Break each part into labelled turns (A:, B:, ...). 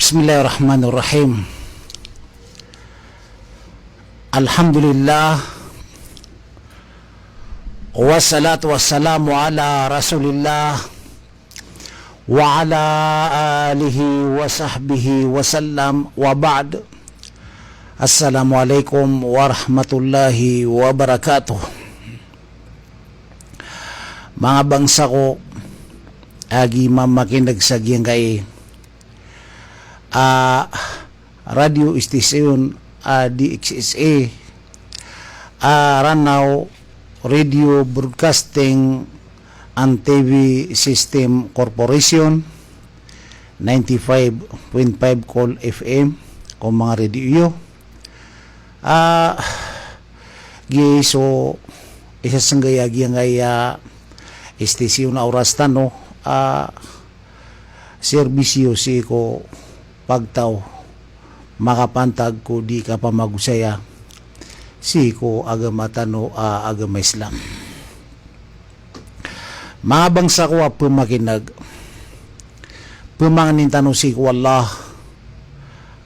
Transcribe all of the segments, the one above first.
A: Bismillahirrahmanirrahim. Alhamdulillah. Wassalatu wassalamu ala rasulillah wa ala alihi wa sahbihi wasallam wa ba'd. Assalamualaikum warahmatullahi wabarakatuh. Mga bangsa ko, agi mamakinag sa giyang kay radio station DXSA Ranao Radio Broadcasting and TV System Corporation 95.5 Call FM kung mga radio so isa sanggayagi ang istasyon na oras tano serbisyo si ko pagtaw makapantag ko di ka pa magusaya si ko agama tano agama Islam. Mga bangsa ko pumakinag pumanganin tano si ko Allah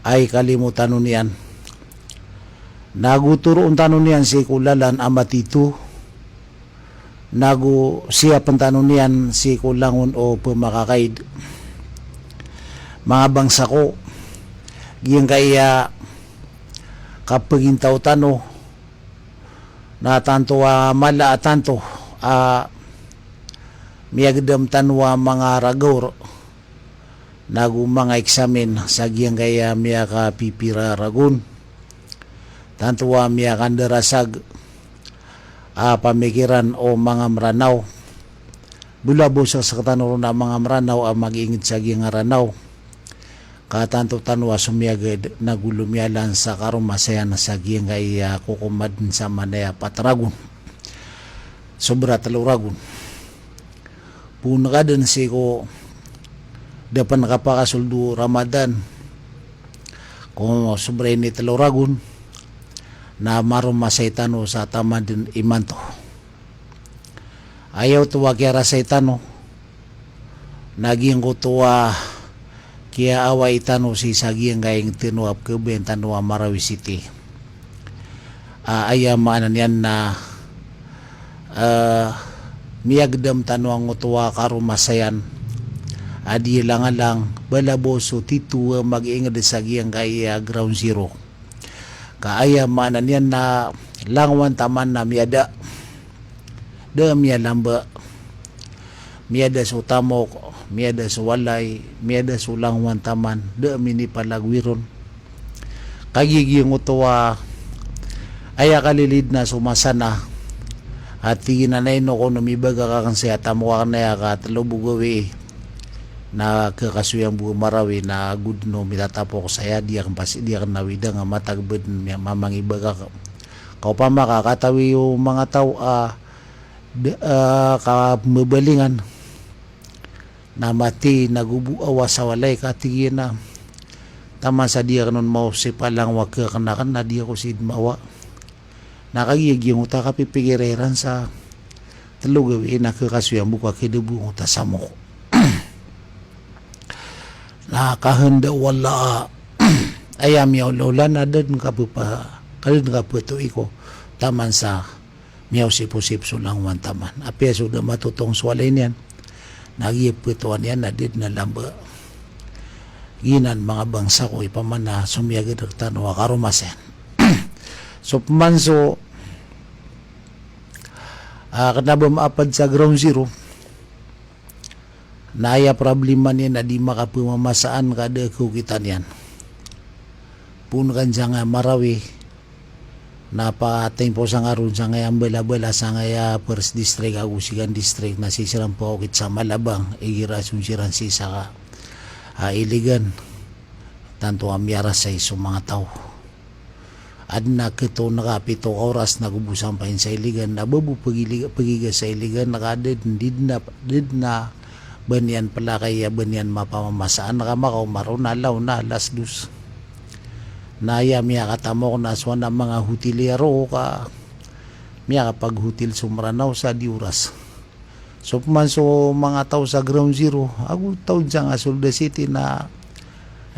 A: ay kalimutan niyan naguturoon tano niyan si ko lalan amatito nagu siya pantano niyan si ko langon o pumakakaid. Mga bangsa ko giyang kaya kapagintaw tano na tanto mala tanto miyagdam tanwa mga ragor nagu mga eksamen sa giyang kaya miya ka pipira ragun tanto miya kandarasag pamikiran o mga maranaw bulabo sa katanuro na mga maranaw mag-ingit sa giyang aranaw katanto tanwa sumiyagad nagulumyalan sa karumasayan sa giyang kay kukumad sa manaya patragun sobra taluragun punakadan si ko dapan nakapakasuldo Ramadan kung sobra ni taluragun na marumasay tano sa taman imanto ayaw tuwa kaya rasay tano naging ko tuwa kaya away tano si sagiyang gayang tinuap keben tano Marawi City ayamaan yan na miyagdam tano ang utuwa karumasayan adi lang balaboso titu mag-iingad sa giyang kaya ground zero kaayamanan yan na langwan taman na miyada miya lamba miyada sa utamok miyada sa walay miyada sa langwan taman mini palagwiron kagiging utuwa aya kalilid na sumasana at tingin no kung numibaga ka kansi at amuka na ya ka talubugawi na kakasuyang buong Marawi na good no mitatapo ko saya diya kan nawida nga matagbed mamangibaga ka pa makakatawi yung mga tao kamabalingan na mati nagubuawa sa walay katigin na taman sa diya kanon mo si palang wakakanakan na diya ko si mawa nakagiyag yung uta kapipigireran sa talugawi na kakasuyang buka kidubu uta sa mo nakahanda wala ayam yaw lola na din kalin ka po ito iko taman sa miyaw sipusip sulang wan taman apya sudah matutong swalay niyan nagiyip po ito yan na din na lamba ginan mga bangsa ko ipaman na sumiyagid ang tanwa karumasen so pamanso kanaba maapad sa ground zero naya problema niya na di makapumamasaan kada kukitan yan pun kan nga Marawi napatay po sa ngaron sa ngayang bala-bala sa ngaya first district agusigan district na sisiran po akit sa Malabang igira sunsiran si sa iligan tanto amyara sa iso mga tao at nakito nakapito oras nagubusan pa sa iligan nababu pagiga sa iligan nakadid did na banyan pala kaya banyan mapamamasaan nakamakaw maron nalaw na alas 2 naya miya katamo ko naswan ng mga hutiliero ka miya kapag hutil sumranaw sa diuras So man so mga tao sa ground zero, ako tao dyan nga Solda City na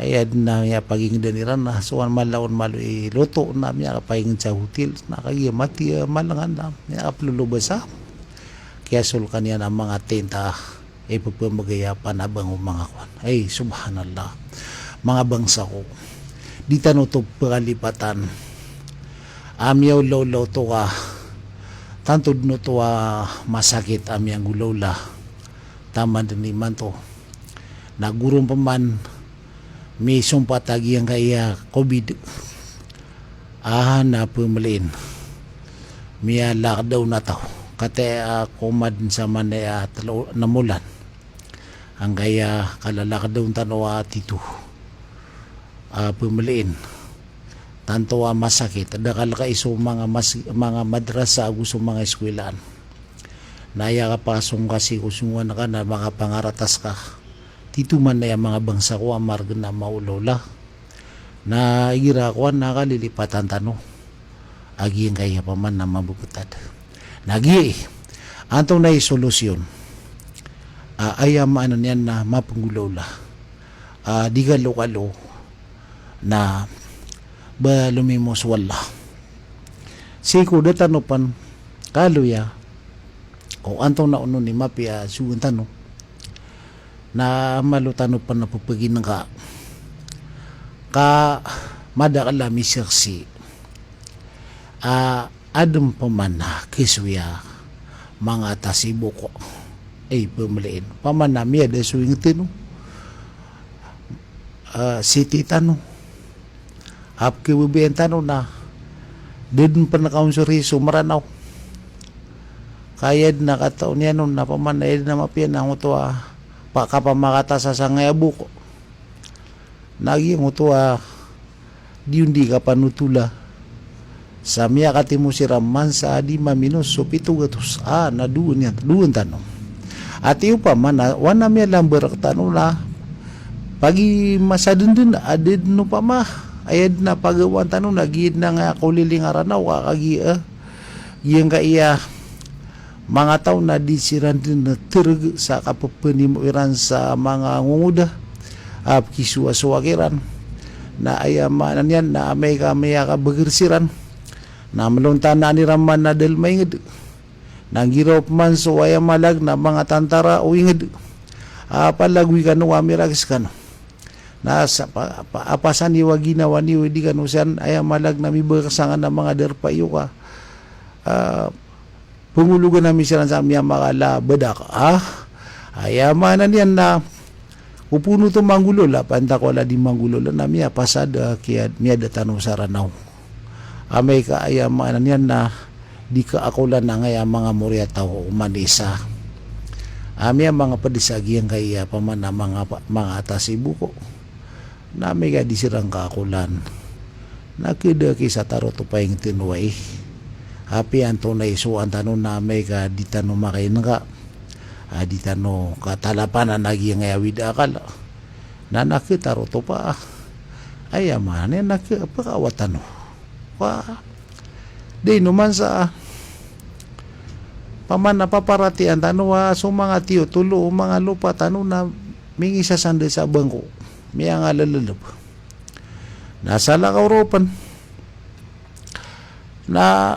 A: Ayad na ya paging daniran na suwan malaon malo luto na miya kapaying sa hotel nakagi mati malangan na miya kaplulubasa kaya sulkan yan ang mga tenta ay pagpamagaya panabang mga kwan ay subhanallah mga bangsa ko di tanutog pakalipatan amyaw lolo to ka tantod no to masakit amyang gulawla taman din man to nagurong pa man may sumpatagi ang kaya COVID na pumaliin miya lockdown na tao kate kumad sa manaya namulan ang kaya kalalakdown tanawa tito pumaliin tanto masakit adakal ka iso mga madrasa gusto mga eskwelahan naya kapasong kasi kusungan ka na mga pangaratas ka tito man na yung mga bangsa ko amarga na maulola na igirakuan na kalilipatan tano agi ang kaya pa man na mabukutad nagi antong na solusyon ayamaan yan na mapanggulola di kalo na ba lumimos wala siko datano pan kaluya o antong na uno ni mapia sugun tano na malutano pa na pupagin ka madakalami sirsi adam pa man na kisuya mga tasibo ko ay pumaliin paman na miya de suwing tino city tano hapki bubiyan tano na din pa nakaunsuri sumaranaw kaya na kataon yan nun na paman na na mapiyan ang ito pakapamakata sa sangayabu ko naging ito di ka panutula sa miya katimu si Raman sa adi maminus so pito gatos na duun yan duun tanong at iyo pa man wana miya lang berak tanong na pagi masadun dun adid no pa ma ayad na pagawan tanong nagid na nga kuliling aranaw kakagi yung ka iya mga tao na di siran din na terg sa kapapanimuiran sa mga ngunguda kisuwa-suwakiran na ayamanan yan na may kamaya kabagirsiran na maluntan na ni Raman na del maingid nang girop man so ayamalag na mga tantara uingid palagwi ka no amiragis ka no na sa apasan iwa ginawa niyo di ka no siyan ayamalag na mibakasangan na mga derpayo ka pumulugan namin siya sa aming makala badak ayamanan yan na upuno to manggulola panta ko ala di manggulola na miya pasada kaya miya datano sa ranaw amay ka ayamanan yan na di ka akulan na ngaya mga murya tao umanisa amya mga padisagi ang kaya paman na mga atas ibu ko na may ka disirang kaakulan nakida sa taro to pa yung tinuay happy anto na isuan tanong na may ka di tanong makain ka di tanong katalapan na naging ayawid akal na nakita roto pa ayaman yan nakapakawat tanong di naman sa paman napaparatian tanong so mga tiyo tulo mga lupa tanong na mingi sa sande sa bangko may ang alalab nasa lakauropan na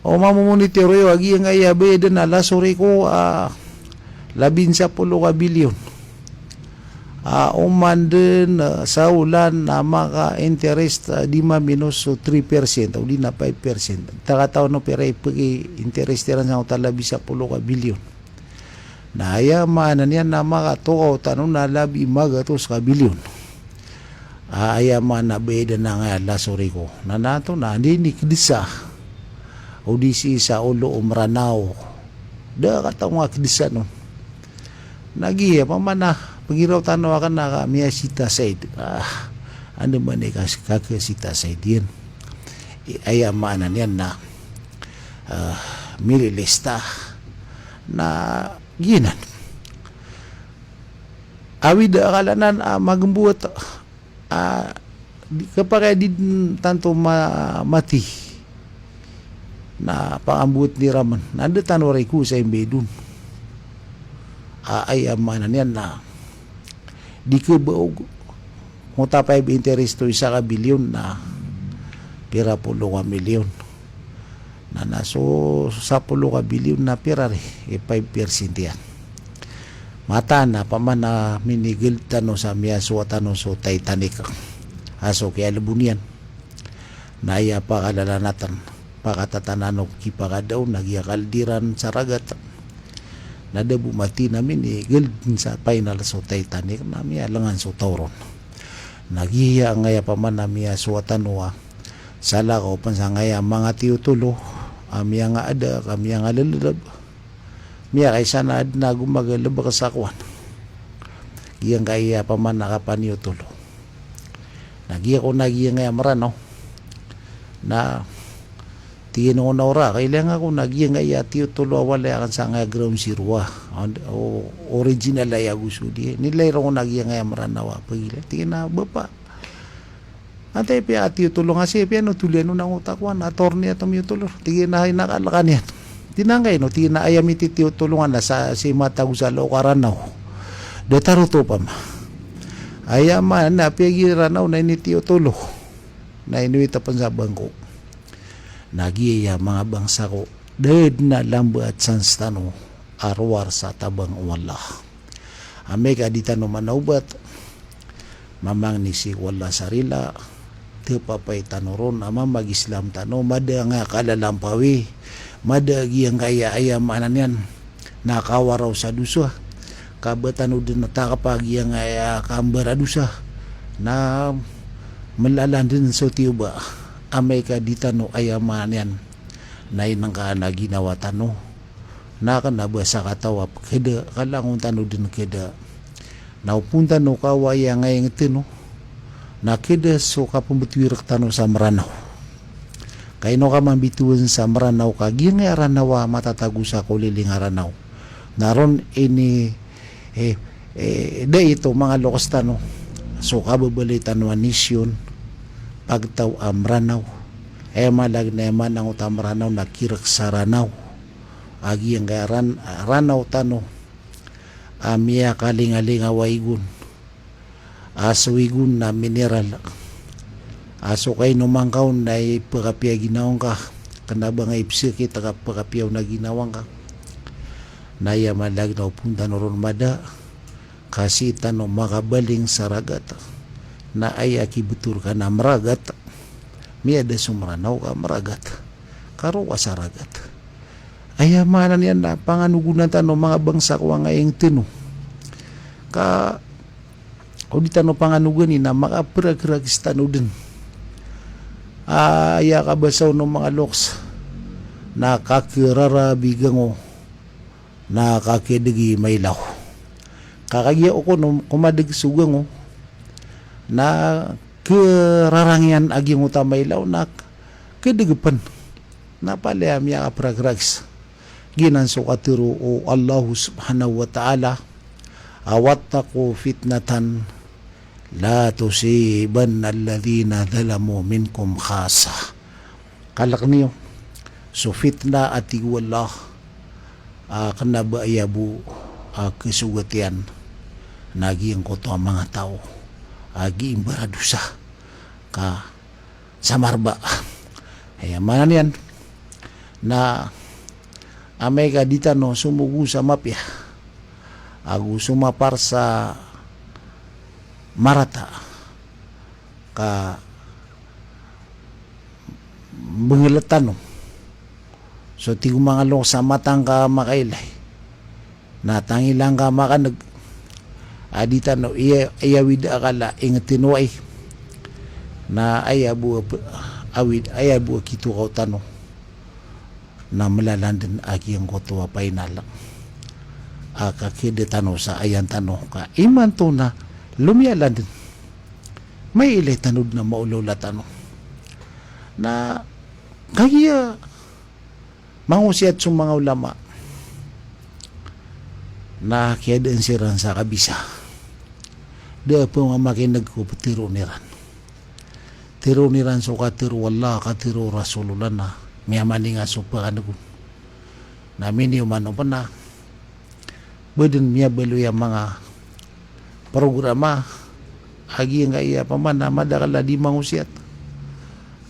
A: o mamumunitiro yung agi ang ayabe din na lasuri ko 11 bilyon uman din sa ulan na maka-interest di minus 3% o di na 5% takataon no pera interest rin sa utang 11 bilyon na ayamanan yan na makatukaw tanong na 11 bilyon ayaman na beda na nga lasuri ko na nato na hindi nikdisa o di si sa ulo umranaw da katang mga kidisa no nagiya pa man na pagiraw tanawa ka na kamiya sita said ano man kakasita said yan ayamanan yan na mililista na ginan awid akalanan magambuot kapag di tanto mati na pangambut ni Raman nandatan waray ko sa imbedun ayamanan yan na di ka baog muta 5 interest to isa ka bilyon na pira 10 ka milyon na naso sa 10 ka bilyon na pira 5% yan mata na paman na minigil tano sa miyaso tano so Titanic aso kaya labunian na iya pa kalalanatan pakatatanano kipaka daw nagyakaldiran sa ragat na bumati namin gold sa final so Titanic na miya langan so tauron nagiya ngaya paman na miya suwatanwa sala ko pan sa ngaya mga tiyutulo miya nga ada kami nga lalab miya kay sana na gumagalab ka sa kwan iyang kaya paman nakapaniyutulo nagiya ngaya marano na tingin ko na ora kailangan ako nagiya ngaya tiyutulo wala kan sa nga ground zero original ay gusto di nilay ro nagiya ngaya maranawa pagila tingin na bapa ate pi ati tulong kasi pi ano tulian nang utakwan attorney atom yutulo tingin na nakalakan yan tinangay no tingin na ayam iti tulungan na sa si matag sa lokaranaw detaro to pam ayaman na pi ranaw na ini tiyutulo na inuita pan sa bangko nagiya mga bangsa ko dahil na lambo at sanstano arwar sa tabang wala amega di tano manaubat mamang ni si wala sarila tepapay tanoron ama mag-Islam tano mada nga kalalampawi mada giyang kaya ayamanan yan nakawaraw sa dusa kabatano din natakapag yang kambara dusa na malalan din sa tiuba amay ka di tano ayaman yan na inang ka na ginawa tano na ka nabasa katawa keda kalangon tano din keda naupunta no kawaya ngayang tino na keda so kapumutwirak tano sa maranaw kay no ka mambituan sa maranaw kagi nga aranawa matatago sa kuliling aranaw naron ini da ito mga lokas tano so kababali tano nisyon pagtaw amranaw malag na eman ang utamranaw nakirak sa ranaw agi ang ranaw tano miya kalingalinga waigun aso wigun na mineral aso kay numangkaw na ipakapya ginawang ka kanaba nga ipsikit pagkapyaw na ginawang ka na malag na upunta noron mada kasi tano makabaling sa ragat na ay akibutur ka na maragat miya da sumranaw ka maragat karo ka sa ragat ay amanan yan na panganugunan tano mga bangsa ko ang ayang tino ka o di tano panganugan na makaprag-ragis tano din aya kabasaw ng mga loks na kakirarabigang o na kakidigi maylaw kakagya o ko kumadig sugang o na kerarangyan aging utamay law na kedegepan na palaya miya kapragrags ginan so katiro o Allah subhanahu wa ta'ala awattaqu fitnatan la tusiban alladhina dhalamu minkum khasa kalak niyo so fitna ati wallah kanaba ayabu kesugatian naging ko to ang mga tao agi imbaradusa ka samarba ay manan yan na amay ka dita no sumugu sa mapya agu sumapar sa marata ka bengilatan no so tigo mga long sa matang ka makailay natangilang ka makanag adita no iyawid akala ingatinuay na ayabu awid ayabu kitu ko tano na malalandan agi ang koto pa inala akakide tano sa ayan tano ka iman to na lumialan din may ilay tanod na maulula tano na kaya mangusiat sa mga ulama na kaya din siran sa kabisa da po nga makinag ko tiro niran so katiro wala katiro rasulullah na miyamani nga so pa ano namin yung mano pa na budin miya balo yung mga programa agi nga iya paman na madakala di mangusiat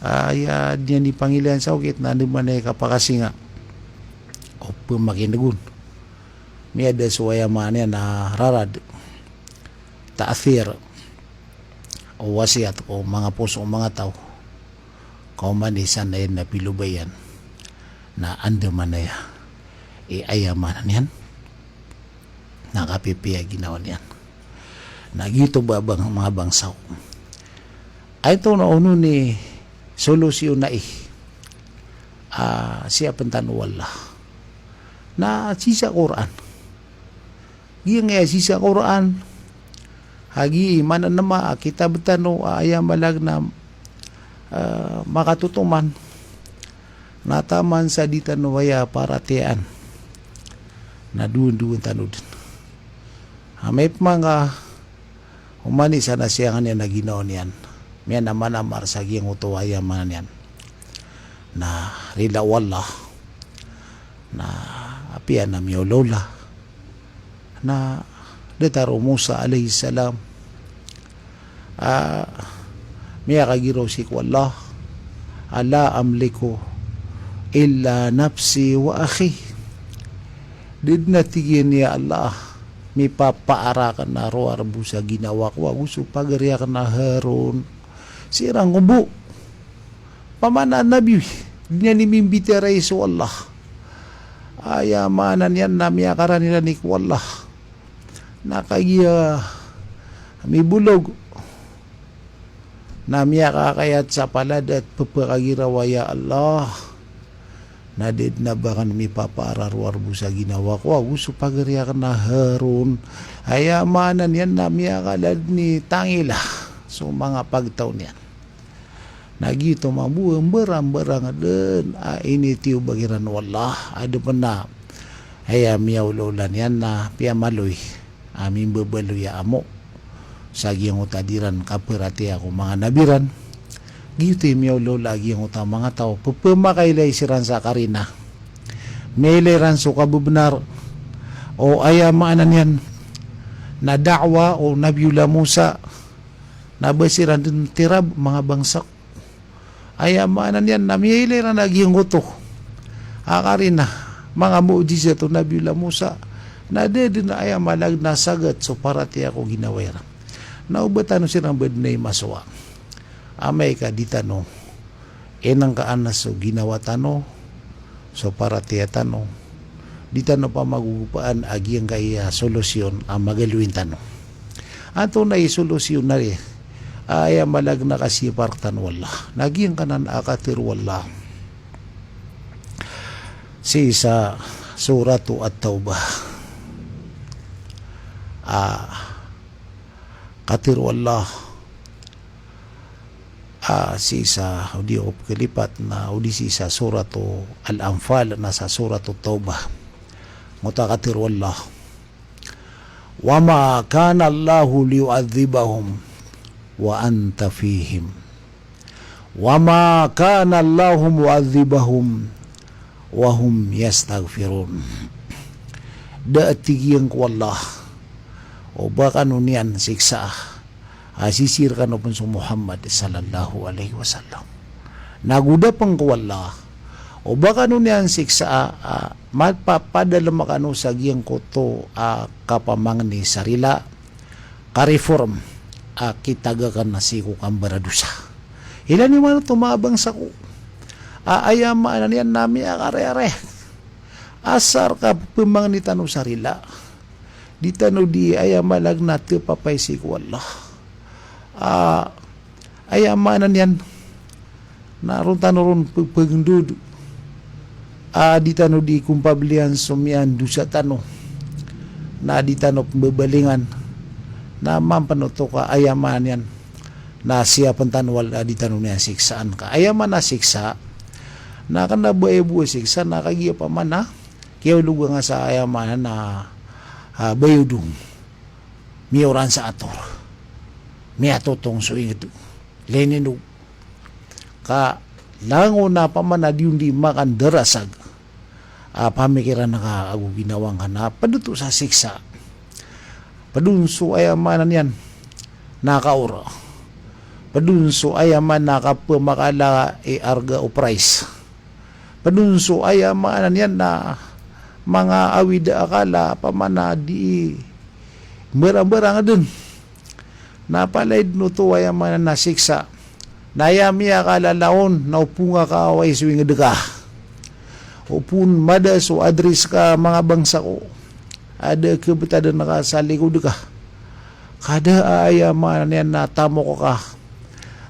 A: aya diya ni Pangilian sa ukit na di man kapakasinga o pumakinagun may ada suwaya man yan na rarad taathir o wasiat o mga puso o mga tao kaumanisan na yan na pilubayan na andaman na yan ayamanan yan nakapipiya ginawa niyan nagito ba bang mga bangsaw ay ito na uno ni solusyon na siya pantanuwala na sisa Quran giyang sisa Quran hagi manan nama kita betano ayam balag na makatutuman nataman sa ditanwaya para tiyan na duwan tanud may mga humani sana siya nga na ginaon yan may naman amar sa giyang utuwaya man yan na rila wala na apian na miyo lola na detaro Musa alayhi salam miya kagiro si wala ala amliku illa nafsi wa akhi did natigyan niya Allah mi papaarakan na roarbu sa ginawa ko gusto pagariakan na haron sirang ubo pamana nabi niya ni mimbitera iso Allah ayamanan yan na miyakaran nila ni Allah nakagiya mi bulog na miyakakayat sa palad at papakagirawaya Allah nadid na bakan mi papaararwarbu sa ginawa ko gusto pagariakan na haron ayamanan yan na miyakalad ni tangila so mga pagtaon yan nagito mabuang barang-barang aden ini tiyo bagiran wallah ada pena aya miyaw lolan yan na piyamaloy amin babaloy amo sa giyang utadiran kaperati ako mga nabiran gito miyaw lola giyang uta mga tao pupumakailay siran sa karina meleran so kabubenar o aya maanan yan na da'wa o Nabiula Musa nabasiran din tirab mga bangsak aya maanan yan na meleran na giyang uto akarina mga mu'jiza to Nabiula Musa na din na aya malag na sagat so parati ako ginawera naubatan sirang bednay maswa amay ka ditano enang kaanas so ginawa tano so parati tano ditano pa magugupaan agi ang kaya solusyon ang magaluin tano ato na isolusyon na rin aya malag na kasipartan wala naging kanan akatir wala si sa suratu at-taubah katir wallah si sa udi o kalipat na udi si sa suratu al-anfal na sa suratu taubah nguta katir wallah wama kana Allahu liyu'adzibahum wa anta fihim wama kana Allahu mu'adzibahum wa hum yastaghfirun daatigiyang ko Allah o baka nun yan siksa sisir ka no pun sa Muhammad sallallahu alaihi wasallam naguda pang kawala o baka nun yan siksa magpapadala makano sa giyang koto kapamang ni sarila ka-reform kitaga ka na siku kang baradusa ilan yung mga tumabang sa ko ayamaan yan nami akare-are asar ka pumang ni tanong sarila di tano di ayamalag natin papaysi ko Allah ayamanan yan naroon tanoron pagpagndud di tano di kumpablihan sumyan dusa tano na di tano babalingan na mampanoto ka ayaman yan na siya pantanwal di tano niya siksaan ka ayaman na siksa na kan nabuhay-buhay siksa na kagiya pa man ha kaya luga nga sa ayaman na bayudong miyoran sa ator miyatotong suingit leninu ka lango na pamanad yung di makan darasag pamikiran na kaago ginawang ka na paduto sa siksa Padunso ay amanan yan nakaura. Padunso ay aman nakapamakala arga o price. Padunso ay amanan yan na mga awida akala pamana di merang-merang dun. Napalaid no to ay amanan na siksa. Nayami akala laon naupunga ka away suwing deka. Upun madas o address ka mga bangsa ko. Ada kebetada nakasali ko deka. Kada ayaman yan na tamo ko ka.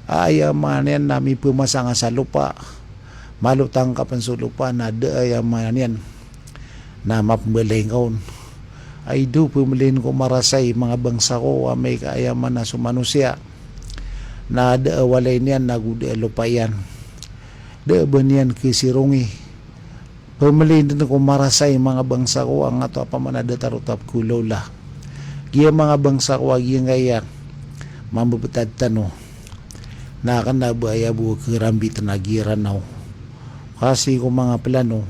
A: Ayaman yan na may pumasanga sa lupa. Malutang kapan sa lupa na da ayaman yan na mapambalay kaon. Ay do pumalin ko marasay mga bangsa ko may kaayaman na sumanusya. Na da walay niyan naguda lupa yan. Da ba niyan kisirungi. Pumalin din ko marasay mga bangsa ko ang ato pamanada tarutap kulaw la. Giya mga bangsa ko agiyang gaya mamabutad tano na kanabaya buwa kirambit na giranaw kasi kung mga plano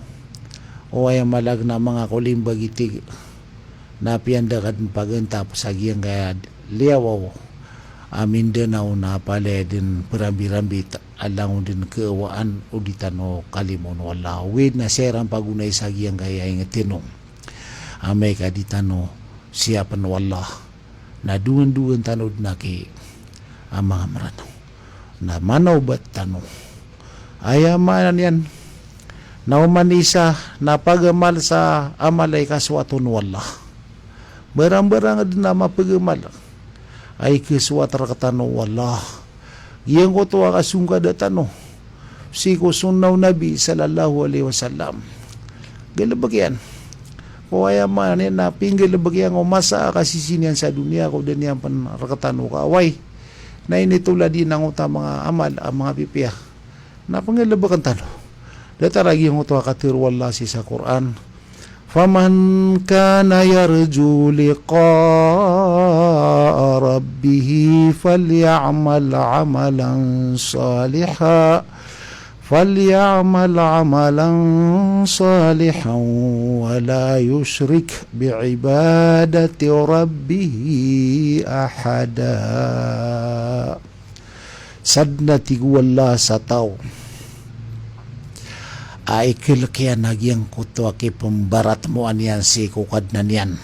A: o ay malag na mga kulimbag itig na piandakad pagan tapos agiyang gaya liawaw amin din na pala din parambi-rambit alang din kawaan o ditano kalimon wala wid na serang pagunay sa agiyang gaya yung tinong amay ka ditano siapa na wala na duwan-duwan tanod na ki ang mga marano na manaw ba't tano ay amanan yan na umanisa na pagamal sa amalay kaswaton wala barang-barang din na mapagamal ay kaswatar katano wala iyang ko to akasungka da tano si ko sunaw nabi sallallahu alaihi wasallam galabag yan o ay man na pinggil bagyang umasa kasisinian sa dunia ko din yan panrakatano ka away na initula din ang uta mga amal ang mga pipiya na pangilabakan tano dataragi yung uta katir wala si sa Quran faman kana yarju liqa rabbih falyamal amalan salihan فليعمل عملا صالحا ولا يشرك بعبادة ربه أحدا sadna tiguwala sa tao ay kilkian nagyang kuto aki pembarat mo anian si kukad na niyan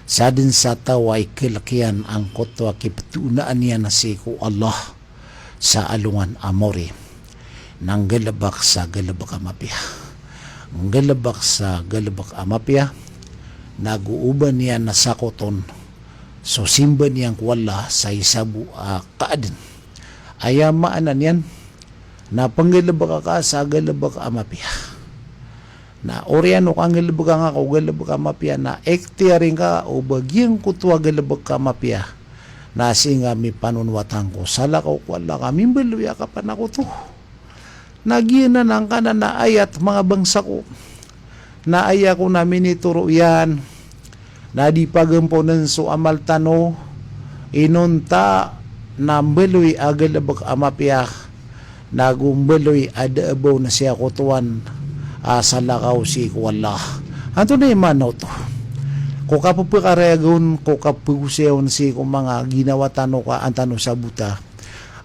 A: sadin sa tao ay kilkian ang kuto aki petunaan niyan si ku Allah sa alungan amori nang galabak sa galabak amapya. Ang galabak sa galabak amapya, naguuban niya na sakoton, so simba niyang wala sa isabu kaadin. Ayamaan yan, na panggalabak ka sa galabak amapya. Na oriano kang galabak nga o galabak amapya na ektiyaring ka o bagyang kutwa galabak amapya. Nasi nga mi panunwatang ko, sala ko wala kami baluya ka pa na ko to. Nagyina ng kanan na ayat mga bangsa ko na aya ko namin ituro yan na di pagamponan so amal tano inunta na mbeloy agalabak amapya na gumbeloy adaabaw na siya kutuan sa lakaw si kuwala anto na imanaw to ko kapapakareagon ko kapuguseon si kung mga ginawa tano ka ang tano sa buta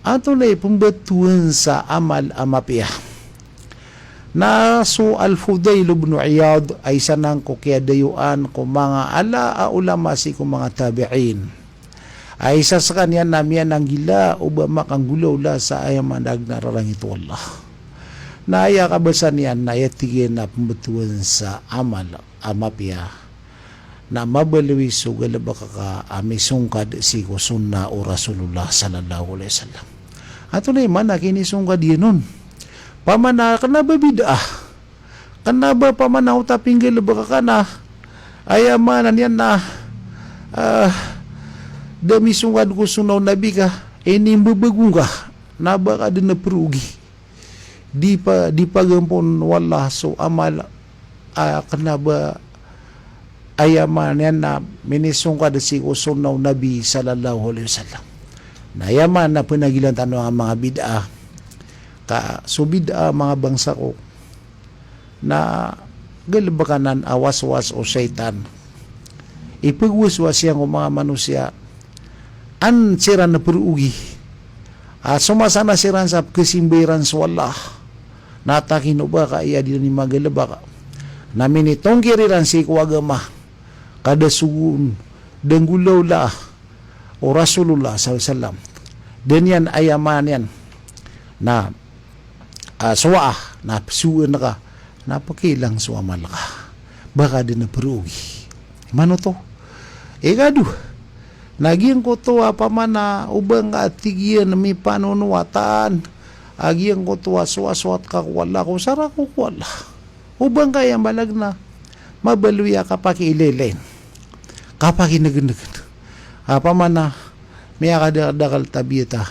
A: ato na ipambatuan sa amal amapya na so Al-Fudayl ibn Iyad ay sanang kukyadayuan kung mga ala ulama si kung mga tabi'in ay isa sa kanya namin ang gila o ba makanggulaw la sa ayamanag na rarangit Allah na aya kabasan yan na yatigin na pambatuan sa amal amapya na mabalawi so galabaka ka amisungkad si ko sunna o Rasulullah sallallahu alaihi wasallam ato na iman na kinisungkad yun nun pamana ka na ba bida ka na ba pamanaw taping galabaka ka na ayamanan yan na dami sungkad ko sunaw nabi ka inimbabagong ka na ba ka din na perugi di pagampon wala so amal ka na ba ayaman yan na minisong ka si usunaw nabi sallallahu alaihi wasallam na yaman na pinagilan tanong ang mga bid'a ka so bid'a mga bangsa ko na galabakanan awas-was o syaitan ipagwaswas yang mga manusia an siran na perugi sumasana siran sa kesimbiran swallah natakin ba ka iya di ni magalaba ka namin itong kiriran si kuwagama kada sugun denggulaw la o Rasulullah SAW dan yan ayaman yan na suwa na psuan na ka napakilang suamal ka baka din na perugi mano to gadu nagiyan ko to apa mana ubang atigian na may panunuwatan agiyan ko to aswaswat ka wala ko sara ko wala ubang kaya malag na mabaluya kapag ililen kapag inagandagan apa mana may akadakal tabiyata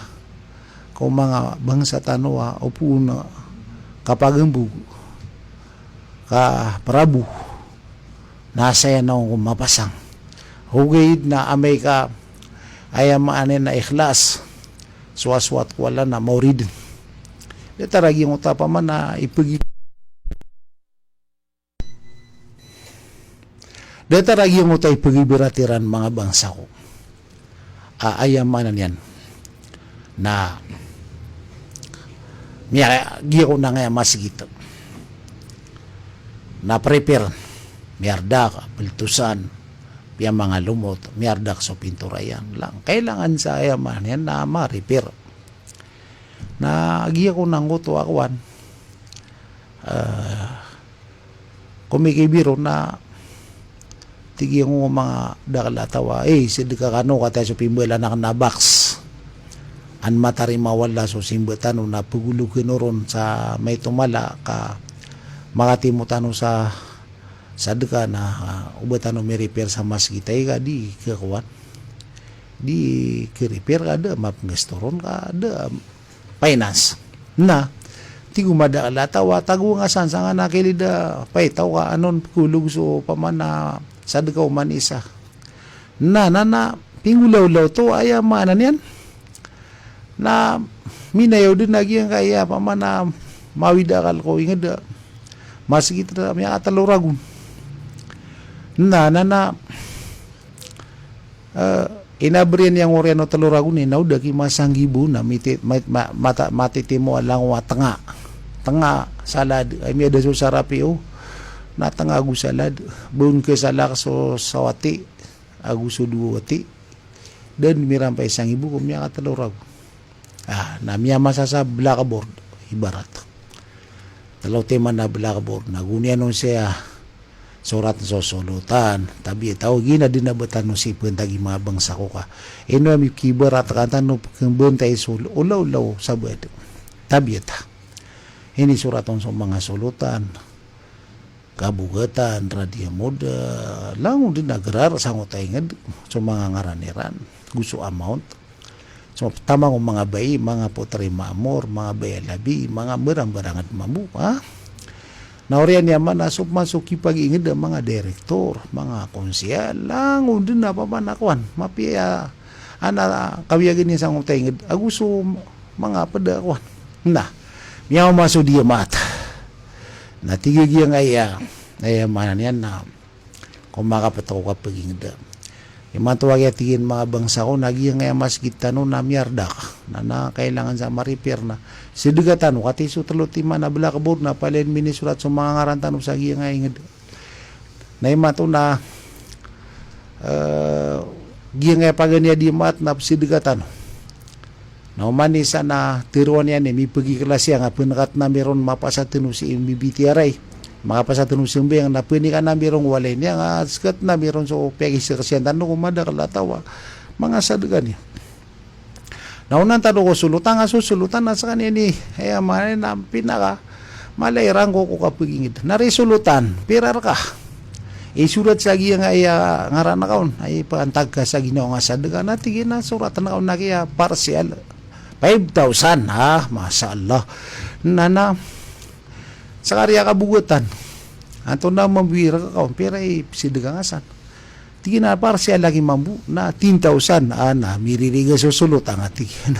A: kung mga bangsa tanwa o puna kapag ang bugo ka parabu nasa yan ako mapasang hugayid na amay ka ay maanin na ikhlas suwaswat wala na mauridin taragi yung utapa man na ipagi taragi yung utay ipagibiratiran mga bangsa ko ayamanan yan na giya ko na nga masigito na prepare miyarda ka piltusan piya mga lumot miyarda ka so pinturayan lang kailangan sa ayaman yan na ma-repair na giya ko nang guto akwan kumikibiro na tigi yung mga dakalatawa sidi ka kano katay so pimbala na kanabaks an matari mawala so simbatan na pagulukin ron sa may tumala ka makatimutan sa deka na ubatan may repair sa mas kita ka di kakuan di repair ka da mapngestoron ka da finance na ti gumada latawa tagu nga san nga nakilida paitaw ka anon kulog so pamana sa deka man isa na pingulaw-law to ayamanan yan na minayaw din lagi ang kaya pamana mawidakal ko ingada masigit na may ataluragun na inabrian yang oriano taluragun ni nauda ki masanggibu na matitimo alang wa tanga salad ay may daso sarapi na tanga agu salad bun ke salak so sawati agu so duwati dan mirampay sangibu kumya kataluragun na miya masasa blackboard ibarat talaw tema na blackboard nagunian nun siya surat so solutan tabi tao gina din na batan no si tagi mga bangsa ko ka ino mi kibarat kanta no kembentay sul ulaw sa buwan tabi ta ini suraton so mga solutan kabugatan radio moda lang din nagrar sa ngotay ngad so mga ngaraniran gusto amount so tama ng mga bayi mga putri mamor mga bayalabi mga barang-barangan mamu naurian yaman nasop masuki pag-ingid ang mga direktor mga konsyal lang din na pamanakuan mapia kawiyagin niya sa ngutay ngad aguso mga padakuan na miyaw maso diya mata natigig yung ayamanan yan na kumakapataw ka pag-ingid yung matuwag yatigin mga bangsa ko nagiyang nga mas kita no na miyarda na kailangan sa ma-repair na sidugatan no kati so talutima na blackboard na palen minisurat sa mga ngarantan sa giyang nga ingid na imato na giyang nga paganya di mat na sidugatan na umanisa na tiruan yan may pagkiklasya nga pinakat na meron mapasatino si MBBTRI mga pasatino simbang na pwede ka na mirong walay niya nga skat na miron so pegis kasi tanong kumada kalatawa mga sadugan niya naunan tanong ko sulutan nga susulutan na sa kanya ni man na pinaka malayrang ko kapagingid na resulutan pirar ka isurat sa giya nga ngaran na kaon ay paantag ka sa Ginoo nga sadugan na tigin na suratan na kaon na kaya partial 5,000 masyaallah na sa karya kabugutan ato na mambira ka kaon pero sidagangasan tigin na para siya lagi mambu na 10,000 na miririga susulot ang atigin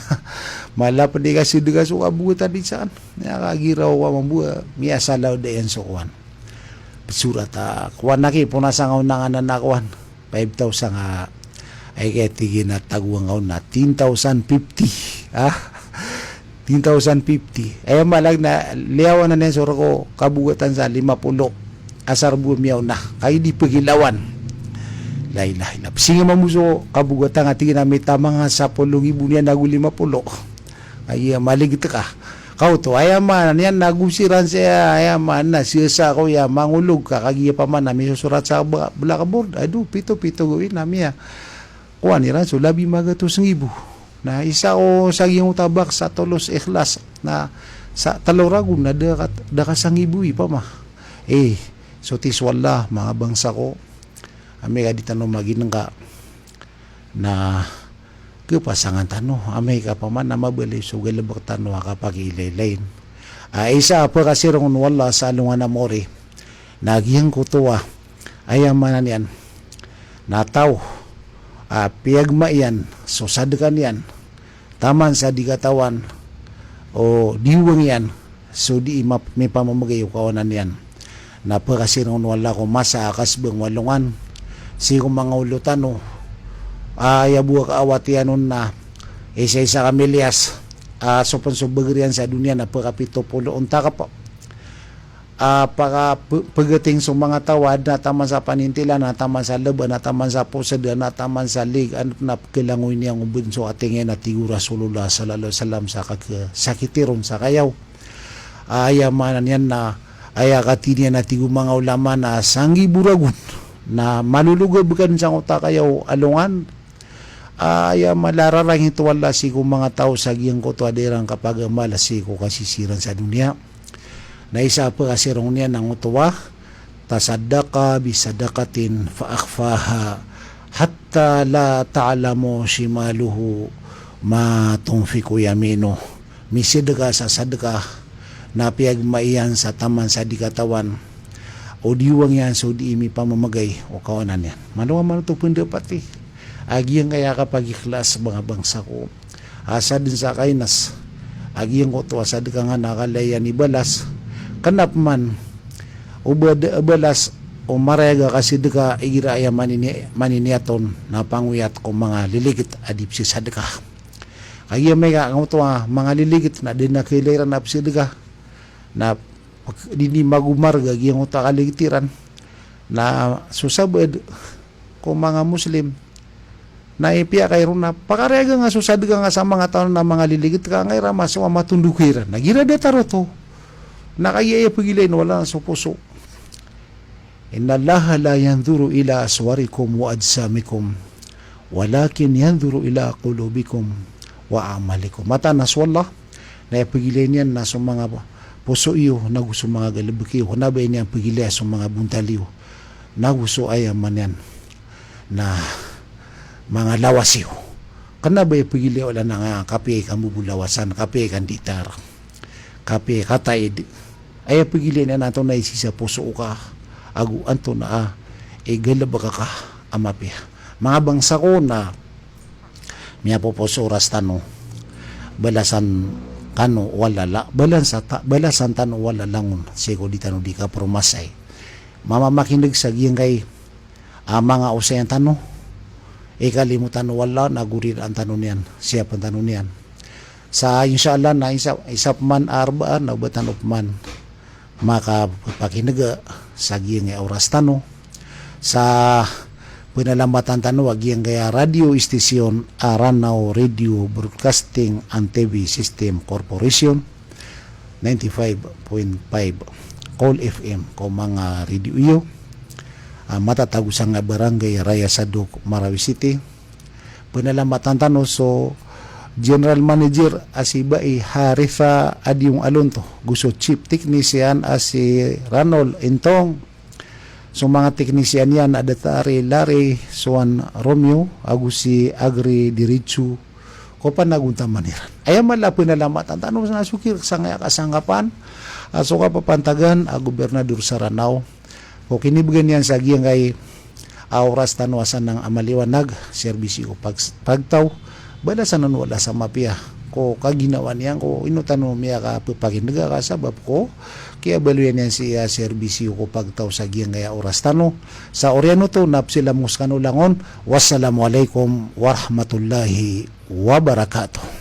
A: malapad di ka sidaga so kabugutan din saan nakagiraw ka mambu miyasalaw da yan so kuwan surat kuwan naki punasangaw na nga nanakuan 5,000 nga ay kaya tigin na taguang na 10,050 10,050 ay malag na liyawan na niya sura ko kabugatan sa 50 asar bumiyaw na kay di pagilawan lahi sige mamuso kabugatan nga tigin na may tama nga sa 10,000 niya nagu 50 ay maligit ka kau to ayaman yan nagusiran siya ayaman na siya sa ko ya mangulog ka kagiya pa man nami susurat sa blakabord adu pito gawin nami ya kuan iran so labi magatos ng ibu na isa o sa iyong tabak sa tolos ikhlas na sa taloragun na daka sang ibu pa ma so tiswala mga bangsa ko ame ka di tanong magin ka na pasangan tano amay ka pa man na mabali so galabak tano kapag ilaylayin isa pa kasi ron wala sa alungan na mori nagiyang kutuwa ayamanan yan nataw piyagma yan so sadkan yan taman sa digatawan o diwang yan so di may pamamagay yung kawanan yan na pa kasi ron wala ko masa akas bang walungan sigo mga ulutano buwa kaawatian nun na isa-isa kamilyas supan-subagrian sa dunia na pagkapito-pulo unta ka po pagating sa mga tawad na taman sa panintila na taman sa laban na taman sa pusada na taman sa lig na kilangoy niyang ubunso atingin na tigura sulula sallallahu salam sa sakitiron sa kayaw ayamanan yan na ayakati niya na tigo mga ulama na sanggi buragun na malulugod bukan sa utak kayaw alungan malararang ito wala sigo mga tao sa giyang ko to aderang kapag malasi ko kasisiran sa dunia na isa pa kasi rong niya ng utuwa tasadaka bisadakatin faakfaha hatta la ta'lamu shimaluhu ma tunfiku yamino misidaka sa sadaka na piyagmaiyan sa taman sa dikatawan o diwang yan so di imi pamamagay o kawanan yan manuwa man ito pun dapat agiyang kaya kapag ikhlas mga bangsa ko asa din sa kainas agiyang ko to asa ka nga nakalaya ni balas kanap man balas o marega kasi dika igiraya maniniaton na panguyat ko mga liligit adip si sadika agiyang may ka to mga liligit na din nakiliran na si dika na dini magumarga agiyang ko kaligtiran na susabad ko mga Muslim na ipiya kayo na pakarega nga susad ka nga sa mga taon na mga liligit ka nga ramas o matundukiran nagira detaro to nakayaya pagilain wala sa puso inna allaha la yanzuru ila aswarikum wa ajsamikum walakin yanzuru ila qulubikum wa amalikum mata naswallah na pagilain yan na sa mga puso iyo na gusto mga galabikiyo nabay niya pagilay sa mga buntaliyo na gusto ayaman yan na mga lawasiyo kana ba pagili wala na nga kape kamubulawasan kape kanditar kape kataid ay pagili na nato na isisa puso ka agu anto na galabaka ka amapi mga bangsa ko na miya po oras tano balasan kano wala la balasan tano wala langon sego di tano di ka promasay mamamakinig sa giyang kay mga usayan tano kalimutan wala nagurir ang tanong niyan siya pang tanong niyan sa inshallah na isap man arba na batan man makapakinaga sa giyang oras tano sa pinalambatan tano wag giyang kaya radio station Aranaw Radio Broadcasting and TV System Corporation 95.5 Call FM ko mga radio iyo matatagusan nga barangay Raya Saduk, Marawi City. Pinalamatan tano so General Manager asiba Harifa Adyong Alonto. Gusto Chief Technician si Ranol Intong. So mga technician yan adatari Larry Suan Romeo agusi Agri Dirichu ko pa nagunta maniran. Ayan mala pinalamatan tano sa nasukir sa nga kasangkapan. So kapapantagan Gobernador Saranaw. O kinibigyan yan sa giyang kay oras tanwasan ng amaliwanag serbisyo pagtaw balasan nun wala sa mapia ko kaginawa niyan ko inutano miya ka papakindaga ka sabab ko kaya baluyan yan siya serbisyo ko pagtaw sa giyang kaya oras tano sa oryano to napsila muskano langon wassalamualaikum warahmatullahi wabarakatuh.